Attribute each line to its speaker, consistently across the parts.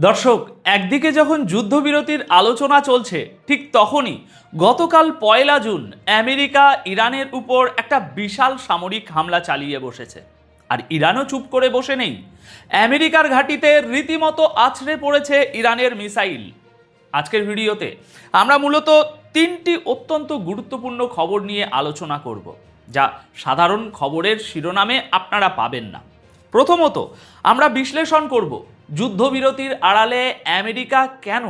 Speaker 1: দর্শক, একদিকে যখন যুদ্ধবিরতির আলোচনা চলছে, ঠিক তখনই গতকাল 1 জুন আমেরিকা ইরানের উপর একটা বিশাল সামরিক হামলা চালিয়ে বসেছে। আর ইরানও চুপ করে বসে নেই। আমেরিকার ঘাঁটিতে রীতিমতো আছড়ে পড়েছে ইরানের মিসাইল। আজকের ভিডিওতে আমরা মূলত 3টি অত্যন্ত গুরুত্বপূর্ণ খবর নিয়ে আলোচনা করব, যা সাধারণ খবরের শিরোনামে আপনারা পাবেন না। প্রথমত, আমরা বিশ্লেষণ করব যুদ্ধবিরতির আড়ালে আমেরিকা কেন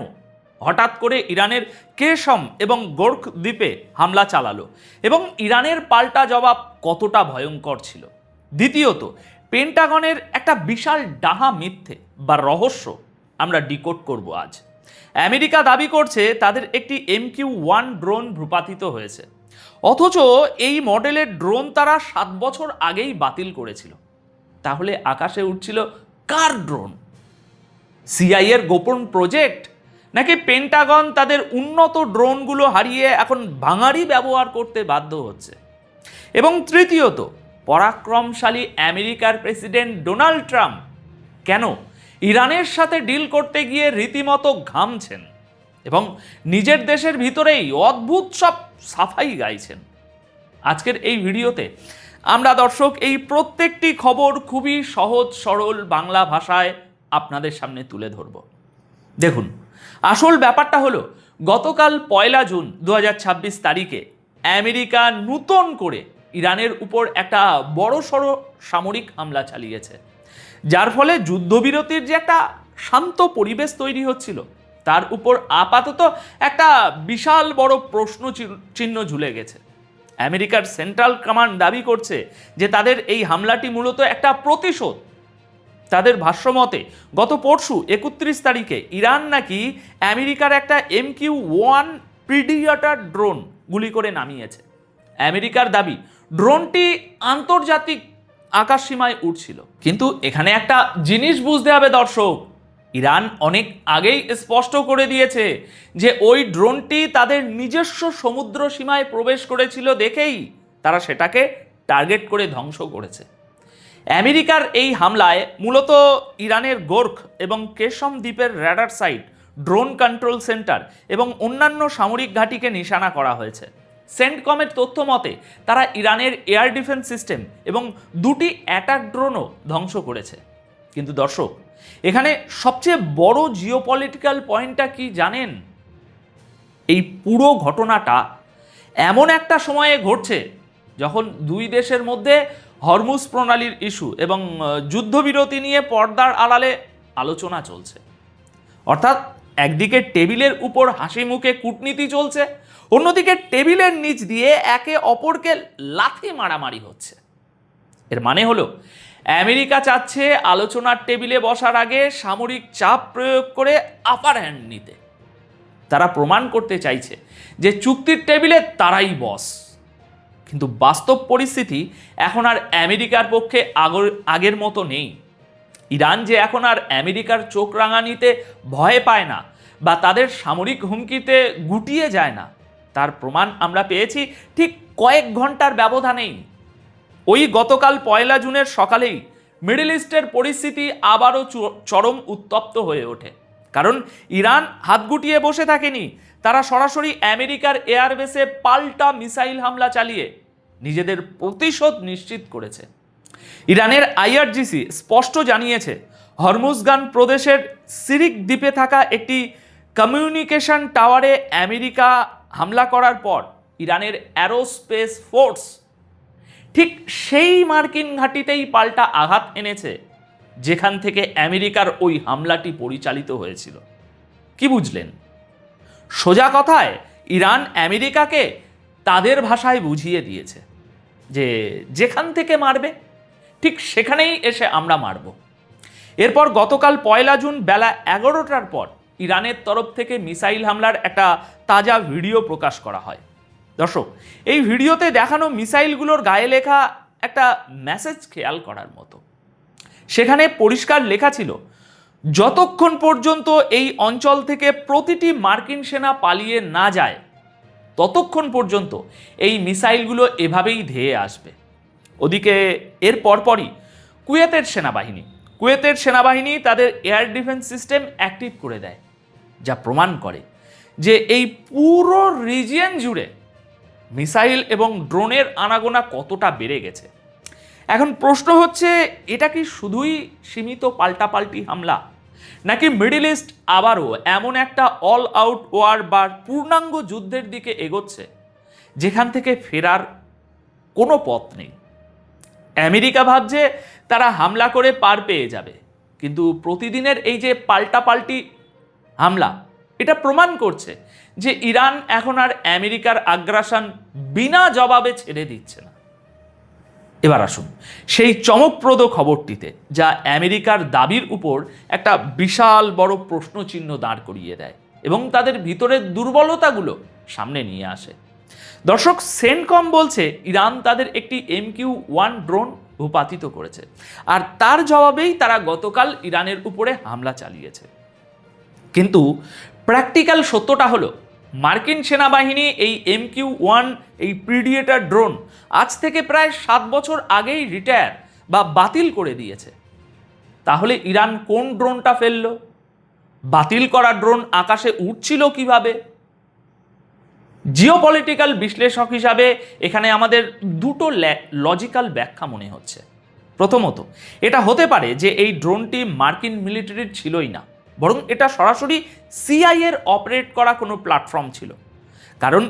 Speaker 1: হঠাৎ করে ইরানের কেশম এবং গোর্খ দ্বীপে হামলা চালালো এবং ইরানের পাল্টা জবাব কতটা ভয়ঙ্কর ছিল। দ্বিতীয়ত, পেন্টাগনের একটা বিশাল ডাহা মিথ্যে বা রহস্য আমরা ডিকোড করব আজ। আমেরিকা দাবি করছে তাদের একটি MQ-1 ড্রোন ভূপাতিত হয়েছে, অথচ এই মডেলের ড্রোন তারা 7 বছর আগেই বাতিল করেছিল। তাহলে আকাশে উঠছিল কার ড্রোন? CIA এর গোপন প্রজেক্ট, নাকি পেন্টাগন তাদের উন্নত ড্রোনগুলো হারিয়ে এখন ভাঙাড়ি ব্যবহার করতে বাধ্য হচ্ছে? এবং তৃতীয়ত, পরাক্রমশালী আমেরিকার প্রেসিডেন্ট ডোনাল্ড ট্রাম্প কেন ইরানের সাথে ডিল করতে গিয়ে রীতিমতো ঘামছেন এবং নিজের দেশের ভিতরেই অদ্ভুত সব সাফাই গাইছেন? আজকের এই ভিডিওতে আমরা দর্শক এই প্রত্যেকটি খবর খুবই সহজ সরল বাংলা ভাষায় আপনাদের সামনে তুলে ধরব। দেখুন, আসল ব্যাপারটা হলো গতকাল 1 জুন 2026 তারিখে আমেরিকা নতুন করে ইরানের উপর একটা বড়সড় সামরিক হামলা চালিয়েছে, যার ফলে যুদ্ধবিরতির যে একটা শান্ত পরিবেশ তৈরি হচ্ছিল তার উপর আপাতত একটা বিশাল বড় প্রশ্ন চিহ্ন ঝুলে গেছে। আমেরিকার সেন্ট্রাল কমান্ড দাবি করছে যে তাদের এই হামলাটি মূলত একটা প্রতিশোধ। তাদের ভাষ্যমতে গত পরশু 31 তারিখে ইরান নাকি আমেরিকার একটা MQ-1 প্রিডিয়েটর ড্রোন গুলি করে নামিয়েছে। আমেরিকার দাবি ড্রোনটি আন্তর্জাতিক আকাশসীমায় উড়ছিল। কিন্তু এখানে একটা জিনিস বুঝতে হবে দর্শক, ইরান অনেক আগেই স্পষ্ট করে দিয়েছে যে ওই ড্রোনটি তাদের নিজস্ব সমুদ্র সীমায় প্রবেশ করেছিল দেখেই তারা সেটাকে টার্গেট করে ধ্বংস করেছে। আমেরিকার এই হামলায় মূলত ইরানের গোর্খ এবং কেশম দ্বীপের radar site, drone control center এবং অন্যান্য সামরিক ঘাঁটিকে নিশানা করা হয়েছে। সেন্টকমের তথ্য মতে তারা ইরানের এয়ার ডিফেন্স সিস্টেম এবং 2টি অ্যাটাক ড্রোনও ধ্বংস করেছে। কিন্তু দর্শক, এখানে সবচেয়ে বড় জিওপলিটিক্যাল পয়েন্টটা কি জানেন? এই পুরো ঘটনাটা এমন একটা সময়ে ঘটছে যখন দুই দেশের মধ্যে হরমুজ প্রণালীর ইস্যু এবং যুদ্ধবিরতি নিয়ে পর্দার আড়ালে আলোচনা চলছে। অর্থাৎ একদিকে টেবিলের উপর হাসি মুখে কূটনীতি চলছে, অন্যদিকে টেবিলের নিচ দিয়ে একে অপরকে লাথি মারামারি হচ্ছে। এর মানে হলো আমেরিকা চাচ্ছে আলোচনার টেবিলে বসার আগে সামরিক চাপ প্রয়োগ করে আপার হ্যান্ড নিতে। তারা প্রমাণ করতে চাইছে যে চুক্তির টেবিলে তারাই বস। কিন্তু বাস্তব পরিস্থিতি এখন আর আমেরিকার পক্ষে আগের মতো নেই। ইরান যে এখন আর আমেরিকার চোখ রাঙানিতে ভয় পায় না বা তাদের সামরিক হুমকিতে গুটিয়ে যায় না, তার প্রমাণ আমরা পেয়েছি ঠিক কয়েক ঘন্টার ব্যবধানেই। ওই গতকাল 1 জুনের সকালেই মিডল ইস্টের পরিস্থিতি আবারও চরম উত্তপ্ত হয়ে ওঠে। কারণ ইরান হাত গুটিয়ে বসে থাকেনি, তারা সরাসরি আমেরিকার এয়ারবেসে পাল্টা মিসাইল হামলা চালিয়ে নিজেদের প্রতিশোধ নিশ্চিত করেছে। ইরানের IRGC স্পষ্ট জানিয়েছে হরমুজগান প্রদেশের সিরিক দ্বীপে থাকা একটি কমিউনিকেশন টাওয়ারে আমেরিকা হামলা করার পর ইরানের অ্যারোস্পেস ফোর্স ঠিক সেই মার্কিন ঘাঁটিতেই পাল্টা আঘাত এনেছে যেখান থেকে আমেরিকার ওই হামলাটি পরিচালিত হয়েছিল। কি বুঝলেন? সোজা কথায় ইরান আমেরিকাকে তাদের ভাষায় বুঝিয়ে দিয়েছে যে যেখান থেকে মারবে ঠিক সেখানেই এসে আমরা মারব। এরপর গতকাল 1 জুন বেলা 11টার পর ইরানের তরফ থেকে মিসাইল হামলার একটা তাজা ভিডিও প্রকাশ করা হয়। দর্শক, এই ভিডিওতে দেখানো মিসাইলগুলোর গায়ে লেখা একটা মেসেজ খেয়াল করার মতো। সেখানে পরিষ্কার লেখা ছিল, যতক্ষণ পর্যন্ত এই অঞ্চল থেকে প্রতিটি মার্কিন সেনা পালিয়ে না যায় ততক্ষণ পর্যন্ত এই মিসাইলগুলো এভাবেই ধেয়ে আসবে। ওদিকে এর পরপরই কুয়েতের সেনাবাহিনী কুয়েতের সেনাবাহিনী তাদের এয়ার ডিফেন্স সিস্টেম অ্যাক্টিভ করে দেয়, যা প্রমাণ করে যে এই পুরো রিজিয়ন জুড়ে মিসাইল এবং ড্রোনের আনাগোনা কতটা বেড়ে গেছে। এখন প্রশ্ন হচ্ছে, এটা কি শুধুই সীমিত পাল্টাপাল্টি হামলা, নাকি মিডল ইস্ট আবারও এমন একটা অল আউট ওয়ার বা পূর্ণাঙ্গ যুদ্ধের দিকে এগোচ্ছে যেখান থেকে ফেরার কোনো পথ নেই? আমেরিকা ভাবছে তারা হামলা করে পার পেয়ে যাবে, কিন্তু প্রতিদিনের এই যে পাল্টাপাল্টি হামলা, এটা প্রমাণ করছে যে ইরান এখন আর আমেরিকার আগ্রাসন বিনা জবাবে ছেড়ে দিচ্ছে না। এবার আসুন সেই চমকপ্রদ খবরটিতে, যা আমেরিকার দাবির উপর একটা বিশাল বড় প্রশ্নচিহ্ন দাঁড় করিয়ে দেয় এবং তাদের ভিতরের দুর্বলতাগুলো সামনে নিয়ে আসে। দর্শক, সেন্টকম বলছে ইরান তাদের একটি MQ-1 ড্রোন ভূপাতিত করেছে, আর তার জবাবেই তারা গতকাল ইরানের উপরে হামলা চালিয়েছে। কিন্তু প্র্যাকটিক্যাল সত্যটা হলো, মার্কিন সেনাবাহিনী এই MQ-1 এই প্রিডিয়েটর ড্রোন আজ থেকে প্রায় 7 বছর আগেই রিটায়ার বা বাতিল করে দিয়েছে। তাহলে ইরান কোন ড্রোনটা ফেলল? বাতিল করা ড্রোন আকাশে উঠছিল কিভাবে? জিওপলিটিক্যাল বিশ্লেষক হিসাবে এখানে আমাদের দুটো লজিক্যাল ব্যাখ্যা মনে হচ্ছে। প্রথমত, এটা হতে পারে যে এই ড্রোনটি মার্কিন মিলিটারির ছিলই না, বরং এটা সরাসরি সিআইএর অপারেট করা কোনো প্ল্যাটফর্ম ছিল। কারণ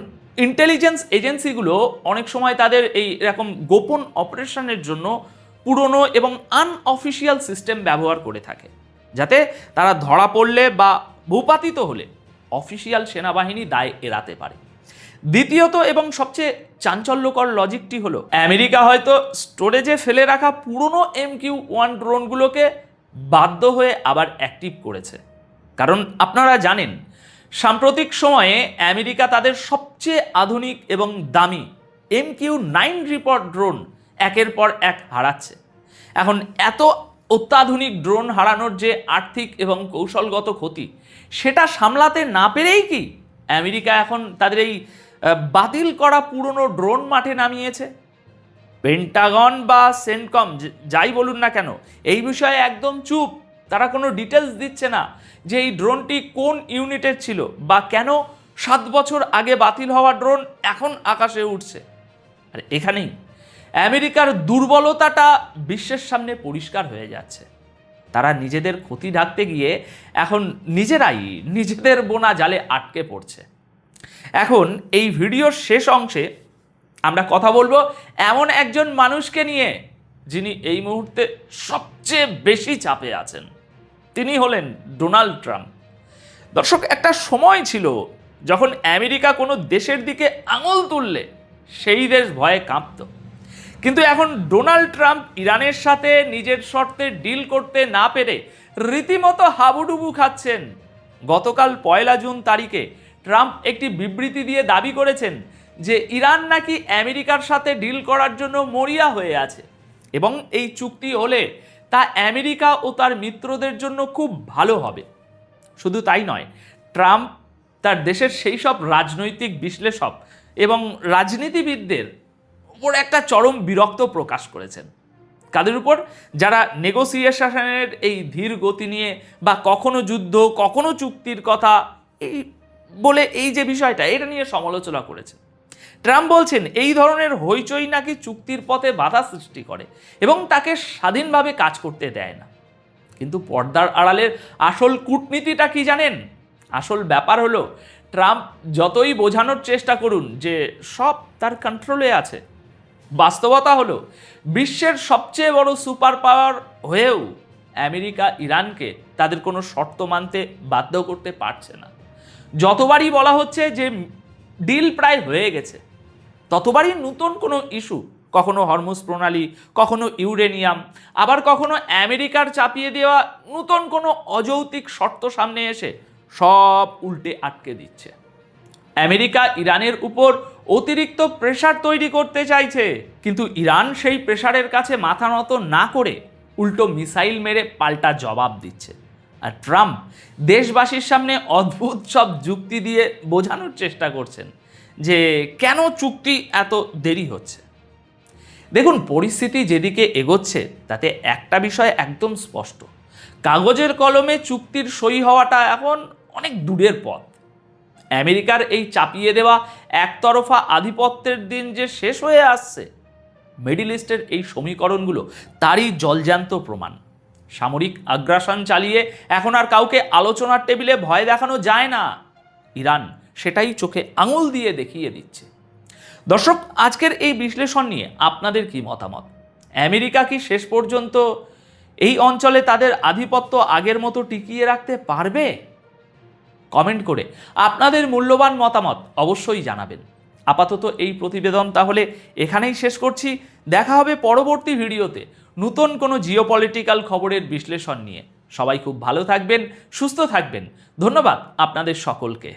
Speaker 1: ইন্টেলিজেন্স এজেন্সিগুলো অনেক সময় তাদের এই এরকম গোপন অপারেশনের জন্য পুরনো এবং আনঅফিসিয়াল সিস্টেম ব্যবহার করে থাকে, যাতে তারা ধরা পড়লে বা ভূপাতিত হলে অফিসিয়াল সেনাবাহিনী দায় এড়াতে পারে। দ্বিতীয়ত এবং সবচেয়ে চাঞ্চল্যকর লজিকটি হলো, আমেরিকা হয়তো স্টোরেজে ফেলে রাখা পুরনো MQ-1 ড্রোনগুলোকে বাধ্য হয়ে আবার অ্যাক্টিভ করেছে। কারণ আপনারা জানেন, সাম্প্রতিক সময়ে আমেরিকা তাদের সবচেয়ে আধুনিক এবং দামি MQ-9 রিপোর্ট ড্রোন একের পর এক হারাচ্ছে। এখন এত অত্যাধুনিক ড্রোন হারানোর যে আর্থিক এবং কৌশলগত ক্ষতি, সেটা সামলাতে না পেরেই কি আমেরিকা এখন তাদের এই বাতিল করা পুরনো ড্রোন মাঠে নামিয়েছে? পেন্টাগন বা সেন্টকম যাই বলুন না কেন, এই বিষয়ে একদম চুপ। তারা কোনো ডিটেলস দিচ্ছে না যে এই ড্রোনটি কোন ইউনিটের ছিল বা কেন 7 বছর আগে বাতিল হওয়া ড্রোন এখন আকাশে উঠছে। আর এখানেই আমেরিকার দুর্বলতাটা বিশ্বের সামনে পরিষ্কার হয়ে যাচ্ছে। তারা নিজেদের ক্ষতি ঢাকতে গিয়ে এখন নিজেরাই নিজেদের বোনা জালে আটকে পড়ছে। এখন এই ভিডিওর শেষ অংশে আমরা কথা বলবো এমন একজন মানুষকে নিয়ে, যিনি এই মুহূর্তে সবচেয়ে বেশি চাপে আছেন। তিনি হলেন ডোনাল্ড ট্রাম্প। দর্শক, একটা সময় ছিল যখন আমেরিকা কোনো দেশের দিকে আঙুল তুললে সেই দেশ ভয়ে কাঁপত। কিন্তু এখন ডোনাল্ড ট্রাম্প ইরানের সাথে নিজের শর্তে ডিল করতে না পেরে রীতিমতো হাবুডুবু খাচ্ছেন। গতকাল 1 জুন তারিখে ট্রাম্প একটি বিবৃতি দিয়ে দাবি করেছেন যে ইরান নাকি আমেরিকার সাথে ডিল করার জন্য মরিয়া হয়ে আছে এবং এই চুক্তি হলে তা আমেরিকা ও তার মিত্রদের জন্য খুব ভালো হবে। শুধু তাই নয়, ট্রাম্প তার দেশের সেই সব রাজনৈতিক বিশ্লেষক এবং রাজনীতিবিদদের উপর একটা চরম বিরক্ত প্রকাশ করেছেন। কাদের উপর? যারা নেগোসিয়েশনের এই ধীর গতি নিয়ে বা কখনো যুদ্ধ কখনো চুক্তির কথা এই বলে এই যে বিষয়টা, এটা নিয়ে সমালোচনা করেছেন। ট্রাম্প বলছেন এই ধরনের হইচই নাকি চুক্তির পথে বাধা সৃষ্টি করে এবং তাকে স্বাধীনভাবে কাজ করতে দেয় না। কিন্তু পর্দার আড়ালের আসল কূটনীতিটা কি জানেন? আসল ব্যাপার হলো, ট্রাম্প যতই বোঝানোর চেষ্টা করুন যে সব তার কন্ট্রোলে আছে, বাস্তবতা হলো বিশ্বের সবচেয়ে বড় সুপার পাওয়ার হয়েও আমেরিকা ইরানকে তাদের কোনো শর্ত মানতে বাধ্য করতে পারছে না। যতবারই বলা হচ্ছে যে ডিল প্রায় হয়ে গেছে, ততবারই নতুন কোনো ইস্যু, কখনো হরমুজ প্রণালী, কখনো ইউরেনিয়াম, আবার কখনো আমেরিকার চাপিয়ে দেওয়া নতুন কোনো অযৌক্তিক শর্ত সামনে এসে সব উল্টে আটকে দিচ্ছে। আমেরিকা ইরানের উপর অতিরিক্ত প্রেশার তৈরি করতে চাইছে, কিন্তু ইরান সেই প্রেশারের কাছে মাথা নত না করে উল্টো মিসাইল মেরে পাল্টা জবাব দিচ্ছে। আর ট্রাম্প দেশবাসীর সামনে অদ্ভুত সব যুক্তি দিয়ে বোঝানোর চেষ্টা করছেন যে কেন চুক্তি এত দেরি হচ্ছে। দেখুন, পরিস্থিতি যেদিকে এগোচ্ছে তাতে একটা বিষয় একদম স্পষ্ট, কাগজের কলমে চুক্তির সই হওয়াটা এখন অনেক দূরের পথ। আমেরিকার এই চাপিয়ে দেওয়া একতরফা আধিপত্যের দিন যে শেষ হয়ে আসছে, মিডল ইস্টের এই সমীকরণগুলো তারই জলজ্যান্ত প্রমাণ। সামরিক আগ্রাসন চালিয়ে এখন আর কাউকে আলোচনার টেবিলে ভয় দেখানো যায় না। ইরান সেটাই চোখে আঙুল দিয়ে দেখিয়ে দিচ্ছে। দর্শক, আজকের এই বিশ্লেষণ নিয়ে আপনাদের কি মতামত? আমেরিকা কি শেষ পর্যন্ত এই অঞ্চলে তাদের আধিপত্য আগের মতো টিকিয়ে রাখতে পারবে? কমেন্ট করে আপনাদের মূল্যবান মতামত অবশ্যই জানাবেন। আপাতত এই প্রতিবেদন তাহলে এখানেই শেষ করছি। দেখা হবে পরবর্তী ভিডিওতে নতুন কোনো জিওপলিটিক্যাল খবরের বিশ্লেষণ নিয়ে। সবাই খুব ভালো থাকবেন, সুস্থ থাকবেন। ধন্যবাদ আপনাদের সকলকে।